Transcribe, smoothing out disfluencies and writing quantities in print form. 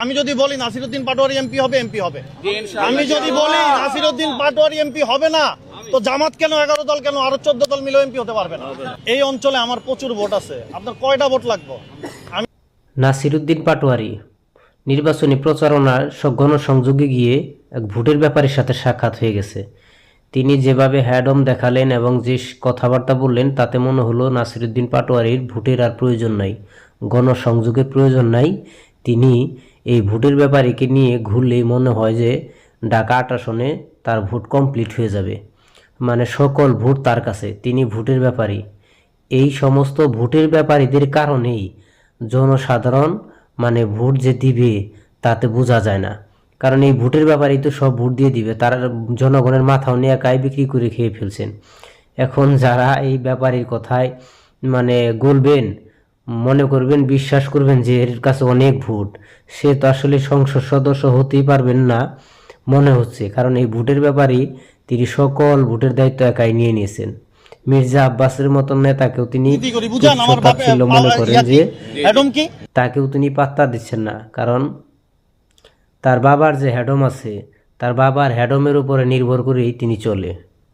আমি যদি বলি নাসিরউদ্দিন পাটোয়ারি এমপি হবে, এমপি হবে। আমি যদি বলি নাসিরউদ্দিন পাটোয়ারি এমপি হবে না, তো জামাত কেন, 11 দল কেন, আরো 14 দল মিলে এমপি হতে পারবে না? এই অঞ্চলে আমার প্রচুর ভোট আছে, আপনার কয়টা ভোট লাগবে? নাসিরউদ্দিন পাটোয়ারি নির্বাচনী প্রচারণার গণসংযোগে গিয়ে এক ভোটের ব্যাপারীর সাথে সাক্ষাৎ হয়ে গেছে। তিনি যেভাবে হ্যাডম দেখালেন এবং যে কথাবার্তা বললেন তাতে মনে হলো নাসিরউদ্দিন পাটোয়ারির ভোটের আর প্রয়োজন নাই, গণসংযোগের প্রয়োজন নাই। তিনি এই ভোটের ব্যাপারীকে নিয়ে ঘুরলেই মনে হয় যে ঢাকা 8 আসনে তার ভোট কমপ্লিট হয়ে যাবে, মানে সকল ভোট তার কাছে, তিনি ভোটের ব্যাপারী। এই সমস্ত ভোটের ব্যাপারীদের কারণেই জনসাধারণ মানে ভোট যে দিবে তাতে বোঝা যায় না, কারণ এই ভোটের ব্যাপারেই তো সব ভোট দিয়ে দিবে, তারা জনগণের মাথাও নিয়ে একাই বিক্রি করে খেয়ে ফেলছেন। এখন যারা এই ব্যাপারীর কথায় মানে গলবেন, মনে করবেন, বিশ্বাস করবেন যে এর কাছে অনেক ভোট, সে তো আসলে সংসদ সদস্য হতেই পারবেন না মনে হচ্ছে, কারণ এই ভোটের ব্যাপারই তিনি সকল ভোটের দায়িত্ব একাই নিয়ে নিয়েছেন। মির্জা আব্বাসের মতন নেতাকেও তিনি ছিল মনে করেন যে তাকেও তিনি পাত্তা দিচ্ছেন না, কারণ তার বাবার যে হ্যাডম আছে, তার বাবার হ্যাডমের উপরে নির্ভর করেই তিনি চলে।